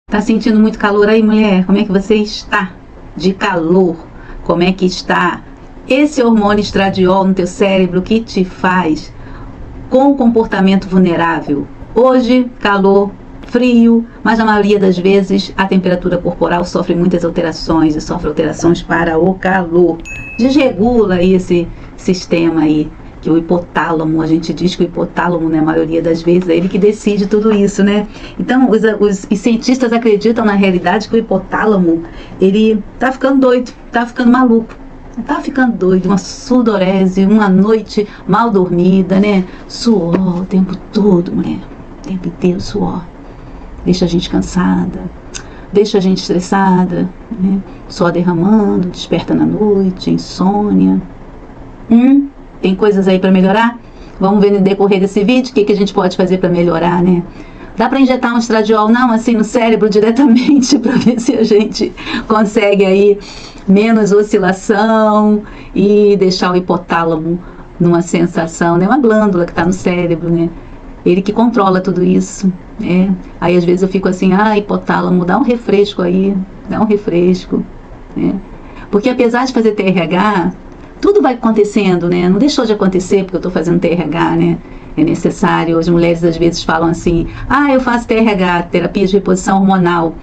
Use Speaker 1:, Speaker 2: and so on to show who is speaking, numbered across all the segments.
Speaker 1: Tá sentindo muito calor aí, mulher? Como é que você está? De calor. Como é que está esse hormônio estradiol no teu cérebro que te faz com um comportamento vulnerável? Hoje, calor, frio, mas na maioria das vezes a temperatura corporal sofre muitas alterações e sofre alterações para o calor. Desregula aí esse sistema aí, que o hipotálamo, a gente diz que o hipotálamo, na maioria das vezes, é ele que decide tudo isso, né? Então, os cientistas acreditam na realidade que o hipotálamo, ele tá ficando doido, tá ficando maluco. Tá ficando doido, uma sudorese, uma noite mal dormida, né? Suor o tempo todo, mulher. O tempo inteiro suor. Deixa a gente cansada, deixa a gente estressada, né? Suor derramando, desperta na noite, insônia. Tem coisas aí para melhorar? Vamos ver no decorrer desse vídeo o que a gente pode fazer para melhorar, né? Dá para injetar um estradiol, não, assim, no cérebro diretamente, para ver se a gente consegue aí menos oscilação e deixar o hipotálamo numa sensação, né? Uma glândula que está no cérebro, né? Ele que controla tudo isso, né? Aí às vezes eu fico assim, hipotálamo, dá um refresco aí, dá um refresco, né? Porque apesar de fazer TRH, tudo vai acontecendo, né? Não deixou de acontecer porque eu estou fazendo TRH, né? É necessário. As mulheres às vezes falam assim, eu faço TRH, terapia de reposição hormonal,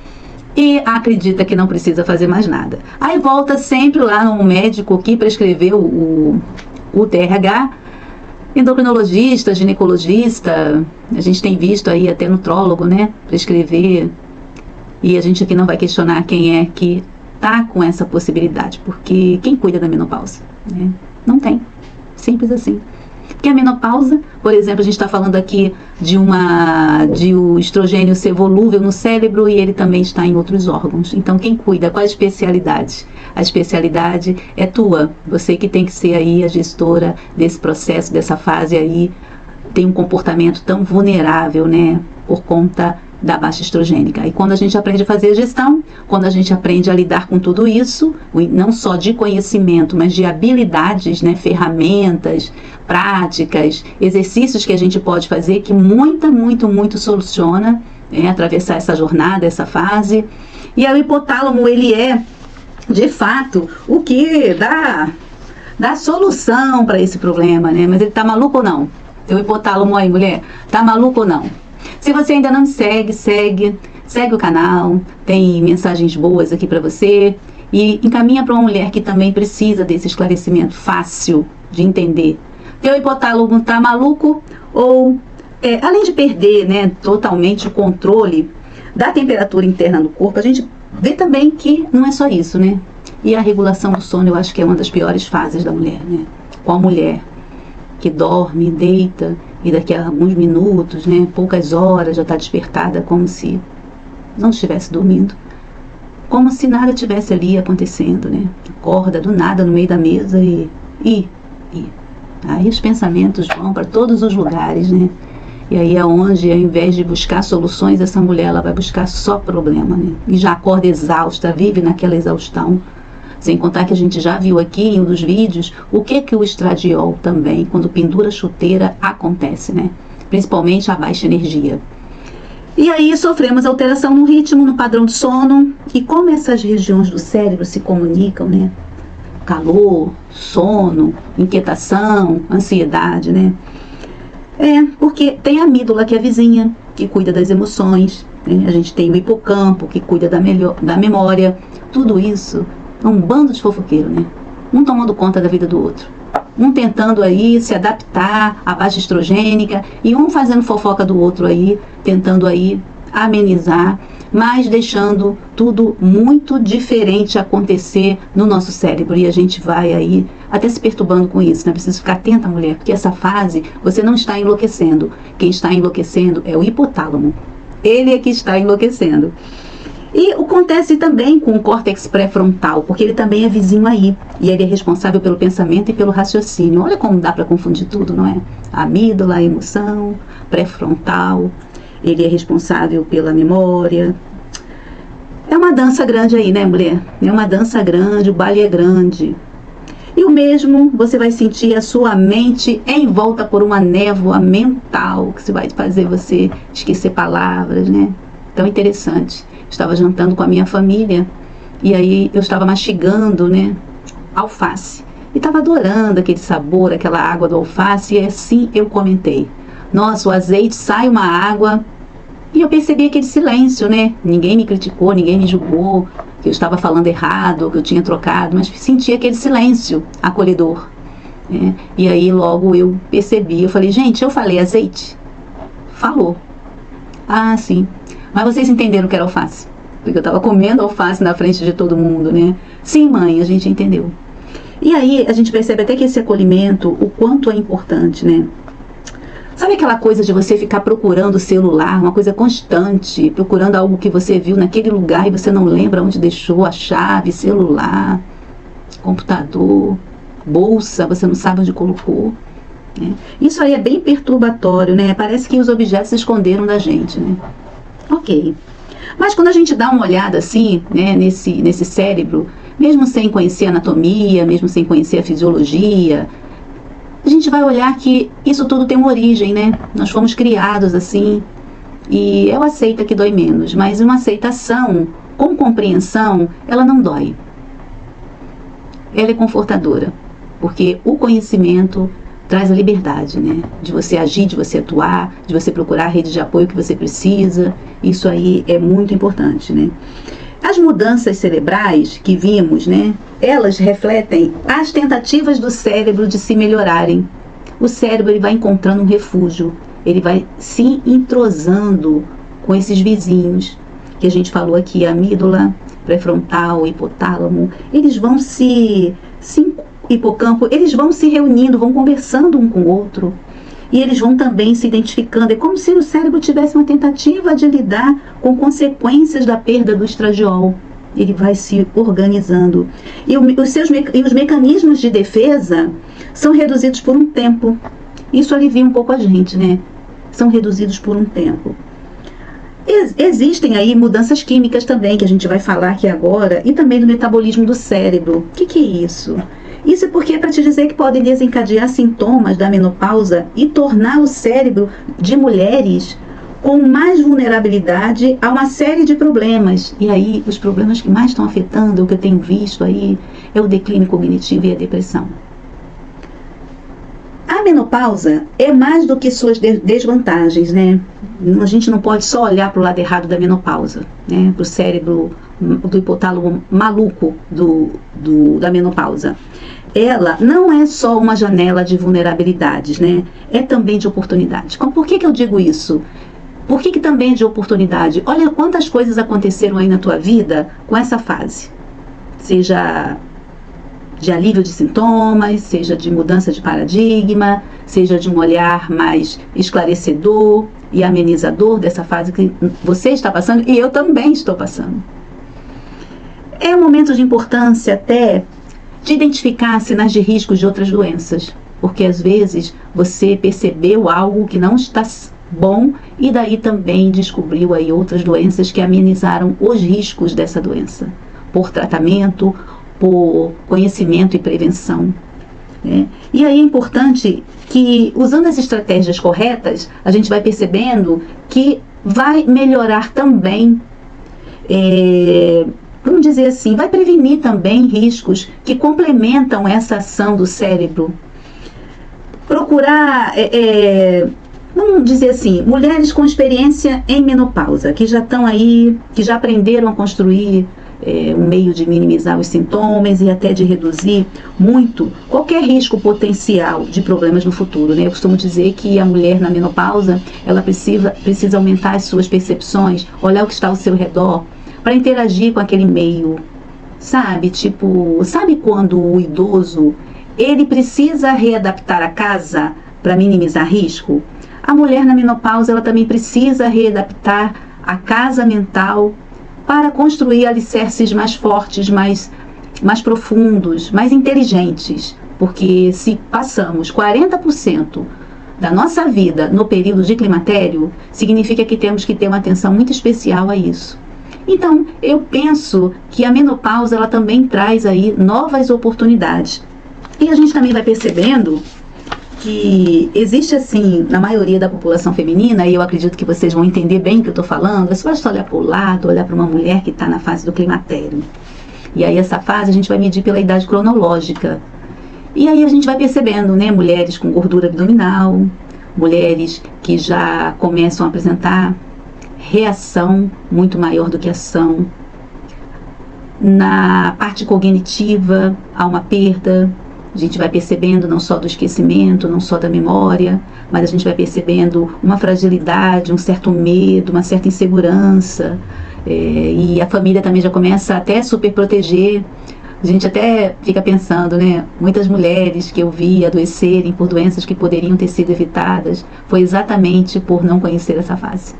Speaker 1: e acredita que não precisa fazer mais nada. Aí volta sempre lá no médico que prescreveu o TRH, endocrinologista, ginecologista, a gente tem visto aí até nutrólogo, né? Prescrever, e a gente aqui não vai questionar quem é que tá com essa possibilidade, porque quem cuida da menopausa, né? Não tem, simples assim. Porque a menopausa, por exemplo, a gente está falando aqui de o estrogênio ser volúvel no cérebro e ele também está em outros órgãos. Então quem cuida? Qual a especialidade? A especialidade é tua, você que tem que ser aí a gestora desse processo, dessa fase aí, tem um comportamento tão vulnerável, né? Por conta da baixa estrogênica. E quando a gente aprende a fazer a gestão, quando a gente aprende a lidar com tudo isso, não só de conhecimento, mas de habilidades, né, ferramentas, práticas, exercícios que a gente pode fazer, que muito soluciona, atravessar essa jornada, essa fase. E aí o hipotálamo, ele é, de fato, o que dá solução para esse problema, né? Mas ele tá maluco ou não? Teu hipotálamo aí, mulher, tá maluco ou não? Se você ainda não segue o canal, tem mensagens boas aqui para você e encaminha para uma mulher que também precisa desse esclarecimento fácil de entender. Teu hipotálamo tá maluco ou, além de perder, né, totalmente o controle da temperatura interna do corpo, a gente vê também que não é só isso, né? E a regulação do sono eu acho que é uma das piores fases da mulher, né? Qual mulher que dorme, deita e daqui a alguns minutos, né, poucas horas já está despertada como se não estivesse dormindo, como se nada tivesse ali acontecendo, né? Acorda do nada no meio da mesa e aí os pensamentos vão para todos os lugares, né? E aí é onde, ao invés de buscar soluções, essa mulher ela vai buscar só problema, né? E já acorda exausta, vive naquela exaustão. Sem contar que a gente já viu aqui em um dos vídeos o que o estradiol também, quando pendura a chuteira, acontece, né? Principalmente a baixa energia. E aí sofremos alteração no ritmo, no padrão de sono. E como essas regiões do cérebro se comunicam, né? Calor, sono, inquietação, ansiedade, né? Porque tem a amígdala, que é a vizinha, que cuida das emoções, né? A gente tem o hipocampo, que cuida da memória. Tudo isso é um bando de fofoqueiro, né? Um tomando conta da vida do outro. Um tentando aí se adaptar à baixa estrogênica e um fazendo fofoca do outro aí, tentando aí amenizar, mas deixando tudo muito diferente acontecer no nosso cérebro. E a gente vai aí até se perturbando com isso, né? Precisa ficar atenta, mulher, porque essa fase você não está enlouquecendo. Quem está enlouquecendo é o hipotálamo. Ele é que está enlouquecendo. E acontece também com o córtex pré-frontal, porque ele também é vizinho aí. E ele é responsável pelo pensamento e pelo raciocínio. Olha como dá para confundir tudo, não é? A amígdala, a emoção, pré-frontal. Ele é responsável pela memória. É uma dança grande aí, né, mulher? É uma dança grande, o baile é grande. E o mesmo você vai sentir a sua mente envolta por uma névoa mental, que vai fazer você esquecer palavras, né? Tão interessante. estava jantando com a minha família, e aí eu estava mastigando, né, alface. E estava adorando aquele sabor, aquela água do alface, e assim eu comentei. Nossa, o azeite sai uma água, e eu percebi aquele silêncio, né? Ninguém me criticou, ninguém me julgou, que eu estava falando errado, que eu tinha trocado, mas senti aquele silêncio acolhedor. Né? E aí logo eu percebi, eu falei, gente, eu falei azeite? Falou. Ah, sim. Mas vocês entenderam que era alface? Porque eu estava comendo alface na frente de todo mundo, né? Sim, mãe, a gente entendeu. E aí a gente percebe até que esse acolhimento, o quanto é importante, né? Sabe aquela coisa de você ficar procurando o celular, uma coisa constante, procurando algo que você viu naquele lugar e você não lembra onde deixou a chave, celular, computador, bolsa, você não sabe onde colocou. Né? Isso aí é bem perturbatório, né? Parece que os objetos se esconderam da gente, né? Ok. Mas quando a gente dá uma olhada assim, né, nesse cérebro, mesmo sem conhecer a anatomia, mesmo sem conhecer a fisiologia, a gente vai olhar que isso tudo tem uma origem, né? Nós fomos criados assim, e eu aceito que dói menos, mas uma aceitação com compreensão, ela não dói. Ela é confortadora, porque o conhecimento traz a liberdade, né? De você agir, de você atuar, de você procurar a rede de apoio que você precisa. Isso aí é muito importante, né? As mudanças cerebrais que vimos, né, elas refletem as tentativas do cérebro de se melhorarem. O cérebro ele vai encontrando um refúgio, ele vai se entrosando com esses vizinhos, que a gente falou aqui, a amígdala, pré-frontal, hipotálamo, eles vão hipocampo, eles vão se reunindo, vão conversando um com o outro. E eles vão também se identificando. É como se o cérebro tivesse uma tentativa de lidar com consequências da perda do estradiol. Ele vai se organizando. E os mecanismos de defesa são reduzidos por um tempo. Isso alivia um pouco a gente, né? São reduzidos por um tempo. Existem aí mudanças químicas também, que a gente vai falar aqui agora, e também do metabolismo do cérebro. O que é isso? Isso é porque é para te dizer que podem desencadear sintomas da menopausa e tornar o cérebro de mulheres com mais vulnerabilidade a uma série de problemas. E aí, os problemas que mais estão afetando, o que eu tenho visto aí, é o declínio cognitivo e a depressão. A menopausa é mais do que suas desvantagens, né? A gente não pode só olhar para o lado errado da menopausa, né? Para o cérebro do hipotálamo maluco da menopausa. Ela não é só uma janela de vulnerabilidades, né? É também de oportunidade. Por que eu digo isso? Por que também é de oportunidade? Olha quantas coisas aconteceram aí na tua vida com essa fase. Seja de alívio de sintomas, seja de mudança de paradigma, seja de um olhar mais esclarecedor e amenizador dessa fase que você está passando e eu também estou passando. É um momento de importância até de identificar sinais de risco de outras doenças, porque às vezes você percebeu algo que não está bom e daí também descobriu aí outras doenças que amenizaram os riscos dessa doença, por tratamento, por conhecimento e prevenção. Né? E aí é importante que, usando as estratégias corretas, a gente vai percebendo que vai melhorar também, vamos dizer assim, vai prevenir também riscos que complementam essa ação do cérebro. Procurar, vamos dizer assim, mulheres com experiência em menopausa, que já estão aí, que já aprenderam a construir um meio de minimizar os sintomas e até de reduzir muito qualquer risco potencial de problemas no futuro, né? Eu costumo dizer que a mulher na menopausa, ela precisa aumentar as suas percepções, olhar o que está ao seu redor, para interagir com aquele meio, sabe? Tipo, sabe quando o idoso, ele precisa readaptar a casa para minimizar risco? A mulher na menopausa, ela também precisa readaptar a casa mental para construir alicerces mais fortes, mais profundos, mais inteligentes. Porque se passamos 40% da nossa vida no período de climatério, significa que temos que ter uma atenção muito especial a isso. Então, eu penso que a menopausa, ela também traz aí novas oportunidades. E a gente também vai percebendo que existe assim, na maioria da população feminina, e eu acredito que vocês vão entender bem o que eu estou falando, é só basta olhar para o lado, olhar para uma mulher que está na fase do climatério. E aí essa fase a gente vai medir pela idade cronológica. E aí a gente vai percebendo, né, mulheres com gordura abdominal, mulheres que já começam a apresentar reação muito maior do que ação. Na parte cognitiva, há uma perda. A gente vai percebendo não só do esquecimento, não só da memória, mas a gente vai percebendo uma fragilidade, um certo medo, uma certa insegurança. E a família também já começa até a super proteger. A gente até fica pensando, né? Muitas mulheres que eu vi adoecerem por doenças que poderiam ter sido evitadas, foi exatamente por não conhecer essa fase,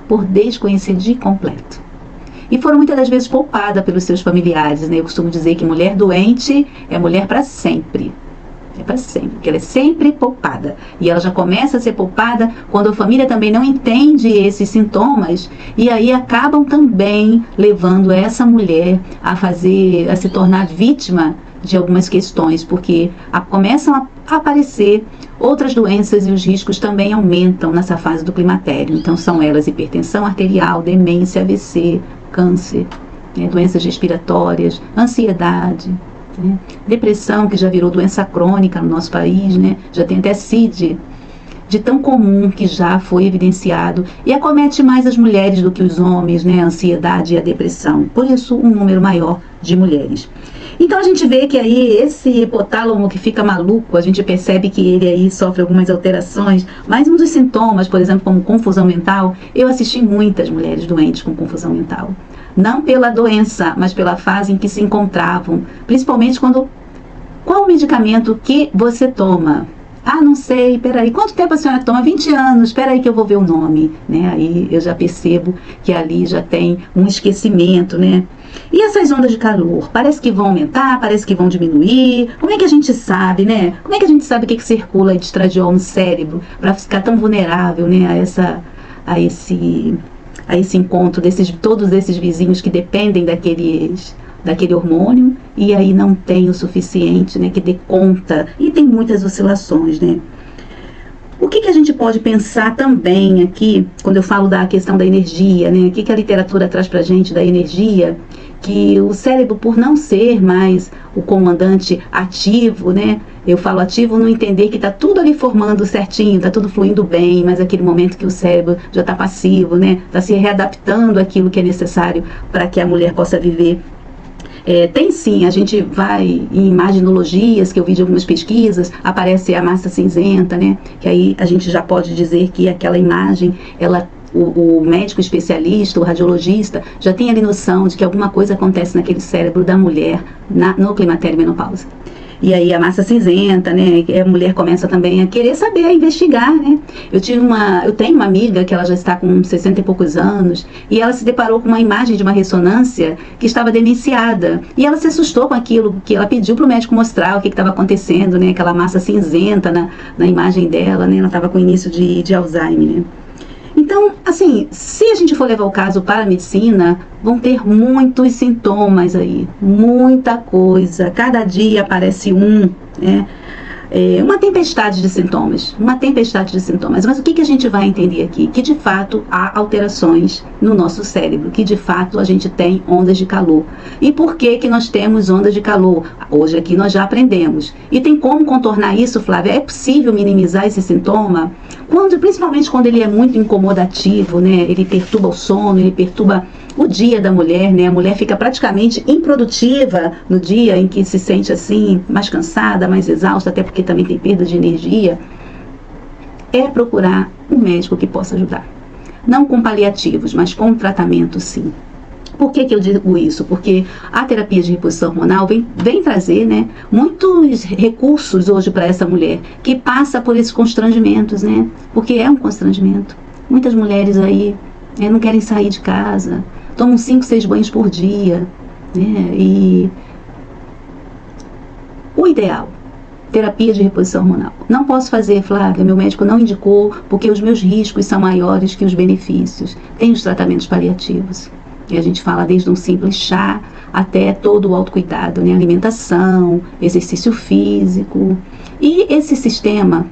Speaker 1: por desconhecer de completo. E foram muitas das vezes poupadas pelos seus familiares, né? Eu costumo dizer que mulher doente é mulher para sempre. É para sempre, porque ela é sempre poupada. E ela já começa a ser poupada quando a família também não entende esses sintomas, e aí acabam também levando essa mulher a se tornar vítima de algumas questões, porque começam a aparecer outras doenças e os riscos também aumentam nessa fase do climatério. Então são elas hipertensão arterial, demência, AVC, câncer, doenças respiratórias, ansiedade, depressão, que já virou doença crônica no nosso país, né? Já tem até CID, de tão comum que já foi evidenciado, e acomete mais as mulheres do que os homens, né? A ansiedade e a depressão, por isso um número maior de mulheres. Então a gente vê que aí esse hipotálamo que fica maluco, a gente percebe que ele aí sofre algumas alterações, mas um dos sintomas, por exemplo, como confusão mental, eu assisti muitas mulheres doentes com confusão mental. Não pela doença, mas pela fase em que se encontravam, principalmente quando... Qual o medicamento que você toma? Ah, não sei, peraí, quanto tempo a senhora toma? 20 anos, peraí que eu vou ver o nome, né? Aí eu já percebo que ali já tem um esquecimento, né? E essas ondas de calor, parece que vão aumentar, parece que vão diminuir. Como é que a gente sabe, né? Como é que a gente sabe o que circula de estradiol no cérebro para ficar tão vulnerável, né, a esse encontro todos esses vizinhos que dependem daquele hormônio, e aí não tem o suficiente, né, que dê conta, e tem muitas oscilações, né? O que a gente pode pensar também aqui, quando eu falo da questão da energia, né? O que a literatura traz pra gente da energia? Que o cérebro, por não ser mais o comandante ativo, né? Eu falo ativo no entender que está tudo ali formando certinho, está tudo fluindo bem, mas aquele momento que o cérebro já está passivo, né? Está se readaptando àquilo que é necessário para que a mulher possa viver. Tem sim, a gente vai em imaginologias, que eu vi de algumas pesquisas, aparece a massa cinzenta, né? Que aí a gente já pode dizer que aquela imagem, o médico especialista, o radiologista, já tem ali noção de que alguma coisa acontece naquele cérebro da mulher no climatério e menopausa. E aí a massa cinzenta, né? A mulher começa também a querer saber, a investigar, né? Eu tenho uma amiga que ela já está com 60 e poucos anos, e ela se deparou com uma imagem de uma ressonância que estava demenciada. E ela se assustou com aquilo, que ela pediu para o médico mostrar o que estava acontecendo, né? Aquela massa cinzenta na imagem dela, né? Ela estava com início de Alzheimer, né? Então, assim, se a gente for levar o caso para a medicina, vão ter muitos sintomas aí, muita coisa, cada dia aparece né? Uma tempestade de sintomas, mas o que a gente vai entender aqui? Que de fato há alterações no nosso cérebro, que de fato a gente tem ondas de calor. E por que nós temos ondas de calor? Hoje aqui nós já aprendemos. E tem como contornar isso, Flávia? É possível minimizar esse sintoma? Principalmente quando ele é muito incomodativo, né? Ele perturba o sono, ele perturba o dia da mulher, né? A mulher fica praticamente improdutiva no dia em que se sente assim, mais cansada, mais exausta, até porque também tem perda de energia. É procurar um médico que possa ajudar. Não com paliativos, mas com tratamento, sim. Por que eu digo isso? Porque a terapia de reposição hormonal vem trazer, né, muitos recursos hoje para essa mulher que passa por esses constrangimentos, né? Porque é um constrangimento. Muitas mulheres aí não querem sair de casa, tomam 5, 6 banhos por dia, né? E o ideal, terapia de reposição hormonal. Não posso fazer, Flávia, meu médico não indicou porque os meus riscos são maiores que os benefícios. Tem os tratamentos paliativos. E a gente fala desde um simples chá até todo o autocuidado, né? Alimentação, exercício físico. E esse sistema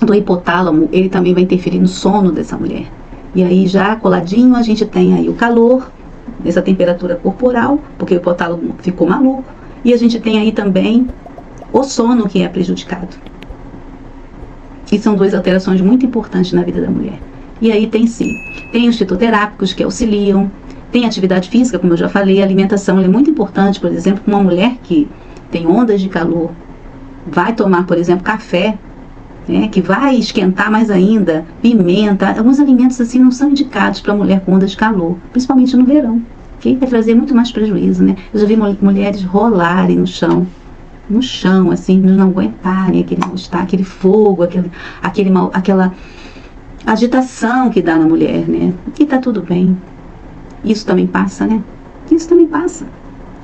Speaker 1: do hipotálamo, ele também vai interferir no sono dessa mulher. E aí já coladinho a gente tem aí o calor, essa temperatura corporal, porque o hipotálamo ficou maluco, e a gente tem aí também o sono que é prejudicado. E são duas alterações muito importantes na vida da mulher. E aí tem sim, tem os fitoterápicos que auxiliam, tem atividade física, como eu já falei, a alimentação é muito importante, por exemplo, uma mulher que tem ondas de calor, vai tomar, por exemplo, café, né, que vai esquentar mais ainda, pimenta, alguns alimentos assim não são indicados para mulher com ondas de calor, principalmente no verão, que vai trazer muito mais prejuízo, né? Eu já vi mulheres rolarem no chão, assim, não aguentarem aquele mal-estar, aquele fogo, aquela agitação que dá na mulher, né? E tá tudo bem. Isso também passa, né? Isso também passa.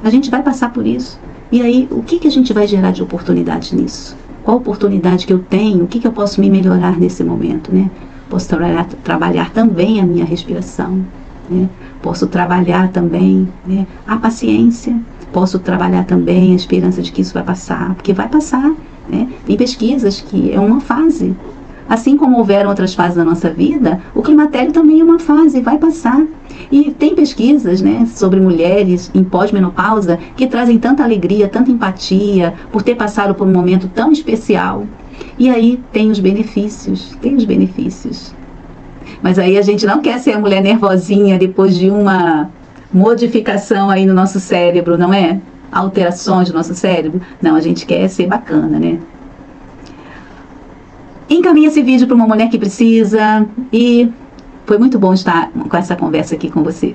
Speaker 1: A gente vai passar por isso. E aí, o que a gente vai gerar de oportunidade nisso? Qual oportunidade que eu tenho? O que eu posso me melhorar nesse momento, né? Posso trabalhar também a minha respiração, né? Posso trabalhar também, né, a paciência. Posso trabalhar também a esperança de que isso vai passar, porque vai passar, né? Tem pesquisas que é uma fase. Assim como houveram outras fases da nossa vida, o climatério também é uma fase, vai passar. E tem pesquisas, né, sobre mulheres em pós-menopausa que trazem tanta alegria, tanta empatia, por ter passado por um momento tão especial. E aí tem os benefícios, Mas aí a gente não quer ser a mulher nervosinha depois de uma modificação aí no nosso cérebro, não é? Alterações do nosso cérebro. Não, a gente quer ser bacana, né? Encaminhe esse vídeo para uma mulher que precisa e foi muito bom estar com essa conversa aqui com você.